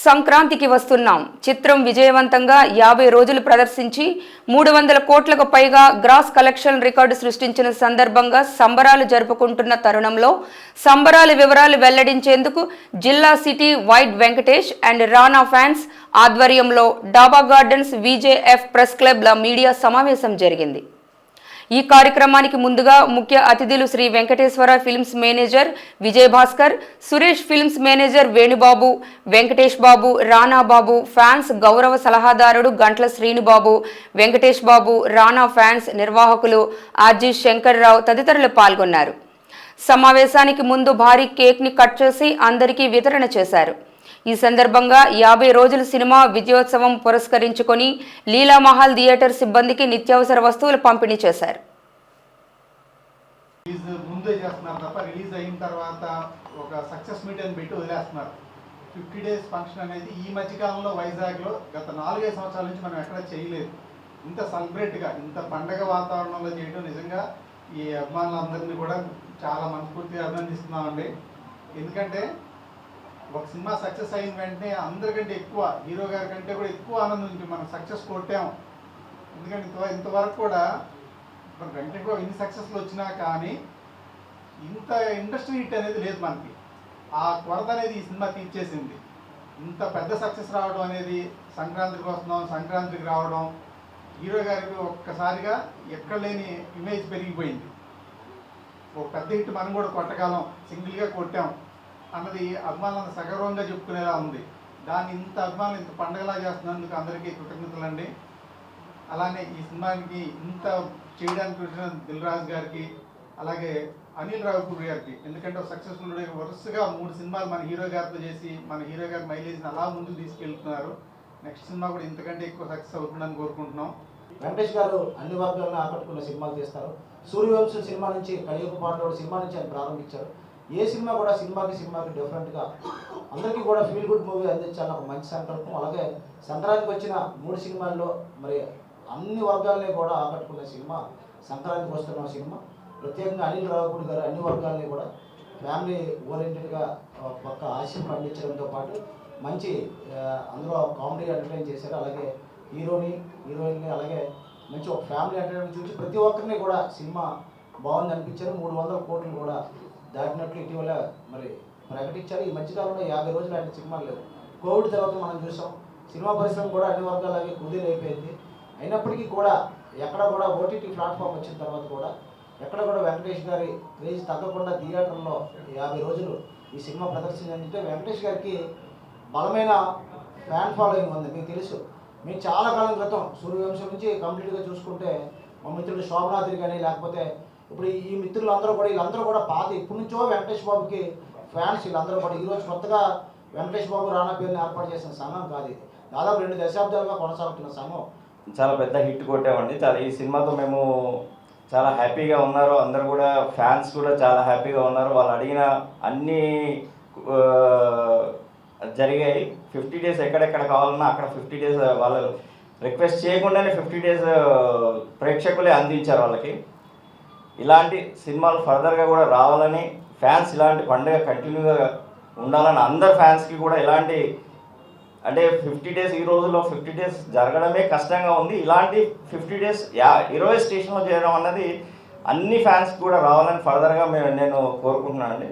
సంక్రాంతికి వస్తున్నాం చిత్రం విజయవంతంగా 50 రోజులు ప్రదర్శించి 300 కోట్లకు పైగా గ్రాస్ కలెక్షన్ రికార్డు సృష్టించిన సందర్భంగా సంబరాలు జరుపుకుంటున్న తరుణంలో సంబరాల వివరాలు వెల్లడించేందుకు జిల్లా city wide Venkatesh and Rana fans ఆధ్వర్యంలో డాబా గార్డెన్స్ విజేఎఫ్ ప్రెస్ క్లబ్ల మీడియా సమావేశం జరిగింది। ఈ కార్యక్రమానికి ముందుగా ముఖ్య అతిథులు Shri Venkateswara Films manager Vijay Bhaskar, Suresh Films manager Venubabu, Venkatesh Babu, Rana Babu, fans గౌరవ సలహాదారుడు గంట్ల శ్రీనుబాబు, వెంకటేష్ బాబు, రానా ఫ్యాన్స్ నిర్వాహకులు ఆర్జీ శంకర్రావు తదితరులు పాల్గొన్నారు। సమావేశానికి ముందు భారీ కేక్ ని కట్ చేసి అందరికీ వితరణ చేశారు। ఈ సందర్భంగా 50 రోజుల సినిమా విజయోత్సవం పురస్కరించుకొని లీలామహల్ థియేటర్ సిబ్బందికి నిత్యావసర వస్తువులు పంపిణీ చేశారు। ముందే చేస్తున్నారు తప్ప రిలీజ్ అయిన తర్వాత ఒక సక్సెస్ మీట్ అని పెట్టి వదిలేస్తున్నారు। 50 డేస్ ఫంక్షన్ అనేది ఈ మధ్యకాలంలో వైజాగ్లో గత 4-5 సంవత్సరాల నుంచి మనం ఎక్కడ చేయలేదు। ఇంత సెలబ్రేట్గా ఇంత పండగ వాతావరణంలో చేయడం నిజంగా ఈ అభిమానులందరినీ కూడా చాలా మనస్ఫూర్తిగా అభినందిస్తున్నామండి। ఎందుకంటే ఒక సినిమా సక్సెస్ అయిన వెంటనే అందరికంటే ఎక్కువ హీరో గారి కంటే కూడా ఎక్కువ ఆనందం ఉంది మనం సక్సెస్ కొట్టాము। ఎందుకంటే ఇంతవరకు కూడా మన వెంటనే కూడా ఇన్ని సక్సెస్లు వచ్చినా కానీ ఇంత ఇండస్ట్రీ హిట్ అనేది లేదు మనకి। ఆ కొరత అనేది ఈ సినిమా తీర్చేసింది। ఇంత పెద్ద సక్సెస్ రావడం అనేది సంక్రాంతికి వస్తున్నాం, సంక్రాంతికి రావడం హీరో గారికి ఒక్కసారిగా ఎక్కడ లేని ఇమేజ్ పెరిగిపోయింది। ఒక పెద్ద హిట్ మనం కూడా కొట్టగలం, సింగిల్గా కొట్టాం అన్నది అభిమానులను సగర్వంగా చెప్పుకునేలా ఉంది। దాన్ని ఇంత అభిమానులు ఇంత పండగలా చేస్తున్నందుకు అందరికీ కృతజ్ఞతలండి। అలానే ఈ సినిమాకి ఇంత చేయడానికి వచ్చిన దిల్ రాజు గారికి, అలాగే అనిల్ రావిపూర్ గారికి, ఎందుకంటే సక్సెస్ఫుల్ వరుసగా 3 సినిమాలు మన హీరో గారితో చేసి మన హీరో గారి మైలేజ్ని అలా ముందుకు తీసుకెళ్తున్నారు। నెక్స్ట్ సినిమా కూడా ఇంతకంటే ఎక్కువ సక్సెస్ అవుతుందని కోరుకుంటున్నాం। వెంకటేష్ గారు అన్ని వర్గాలను ఆకట్టుకున్న సినిమాలు తీస్తారు। సూర్యవంశం సినిమా నుంచి కలియుగ పాటలు సినిమా నుంచి ఆయన ప్రారంభించారు। ఏ సినిమా కూడా సినిమాకి డిఫరెంట్గా అందరికీ కూడా ఫీల్ గుడ్ మూవీ అందించాలని ఒక మంచి సంకల్పం। అలాగే సంక్రాంతికి వచ్చిన 3 సినిమాల్లో మరి అన్ని వర్గాలని కూడా ఆకట్టుకున్న సినిమా సంక్రాంతికి వస్తున్న సినిమా। ప్రత్యేకంగా అనిల్ రావిపూడి గారు అన్ని వర్గాలని కూడా ఫ్యామిలీ ఓరియంటెడ్గా పక్క ఆశయం అందించడంతో పాటు మంచి అందులో కామెడీ ఎంటర్టైన్ చేశారు। అలాగే హీరోయిన్ని అలాగే మంచి ఒక ఫ్యామిలీ ఎంటర్టైన్మెంట్ చూసి ప్రతి ఒక్కరిని కూడా సినిమా బాగుంది అనిపించారు। 300 కోట్లు కూడా దాటినట్లు ఇటీవల మరి ప్రకటించారు। ఈ మధ్యకాలంలో 50 రోజులు ఆయన సినిమాలు లేవు। కోవిడ్ తర్వాత మనం చూసాం సినిమా పరిశ్రమ కూడా అన్ని వర్గాలకి కుదిరైపోయింది। అయినప్పటికీ కూడా ఎక్కడ కూడా ఓటీటీ ప్లాట్ఫామ్ వచ్చిన తర్వాత కూడా ఎక్కడ కూడా వెంకటేష్ గారి క్రేజ్ తగ్గకుండా థియేటర్లో 50 రోజులు ఈ సినిమా ప్రదర్శించాలంటే వెంకటేష్ గారికి బలమైన ఫ్యాన్ ఫాలోయింగ్ ఉంది। మీకు తెలుసు, మేము చాలా కాలం క్రితం సూర్యవంశం నుంచి కంప్లీట్గా చూసుకుంటే మా మిత్రుడు శోభనాథుడి కానీ లేకపోతే ఇప్పుడు ఈ మిత్రులందరూ కూడా వీళ్ళందరూ కూడా పాత ఇప్పటి నుంచో వెంకటేష్ బాబుకి ఫ్యాన్స్ వీళ్ళందరూ కూడా ఈరోజు కొత్తగా వెంకటేష్ బాబు రానా పేరుని ఏర్పాటు చేసిన సంఘం కాదు ఇది, దాదాపు 2 దశాబ్దాలుగా కొనసాగుతున్న సంఘం। చాలా పెద్ద హిట్ కొట్టామండి। చాలా ఈ సినిమాతో మేము చాలా హ్యాపీగా ఉన్నారు, అందరు కూడా ఫ్యాన్స్ కూడా చాలా హ్యాపీగా ఉన్నారు। వాళ్ళు అడిగిన అన్నీ జరిగాయి। 50 డేస్ ఎక్కడెక్కడ కావాలన్నా అక్కడ 50 డేస్ వాళ్ళు రిక్వెస్ట్ చేయకుండానే 50 డేస్ ప్రేక్షకులే అందించారు వాళ్ళకి। ఇలాంటి సినిమాలు ఫర్దర్గా కూడా రావాలని, ఫ్యాన్స్ ఇలాంటి పండుగ కంటిన్యూగా ఉండాలని అందరు ఫ్యాన్స్కి కూడా ఇలాంటి అంటే 50 డేస్ ఈ రోజుల్లో 50 డేస్ జరగడమే కష్టంగా ఉంది। ఇలాంటి 50 డేస్ 20 స్టేషన్లో చేయడం అన్నది అన్ని ఫ్యాన్స్కి కూడా రావాలని ఫర్దర్గా నేను కోరుకుంటున్నాను అండి।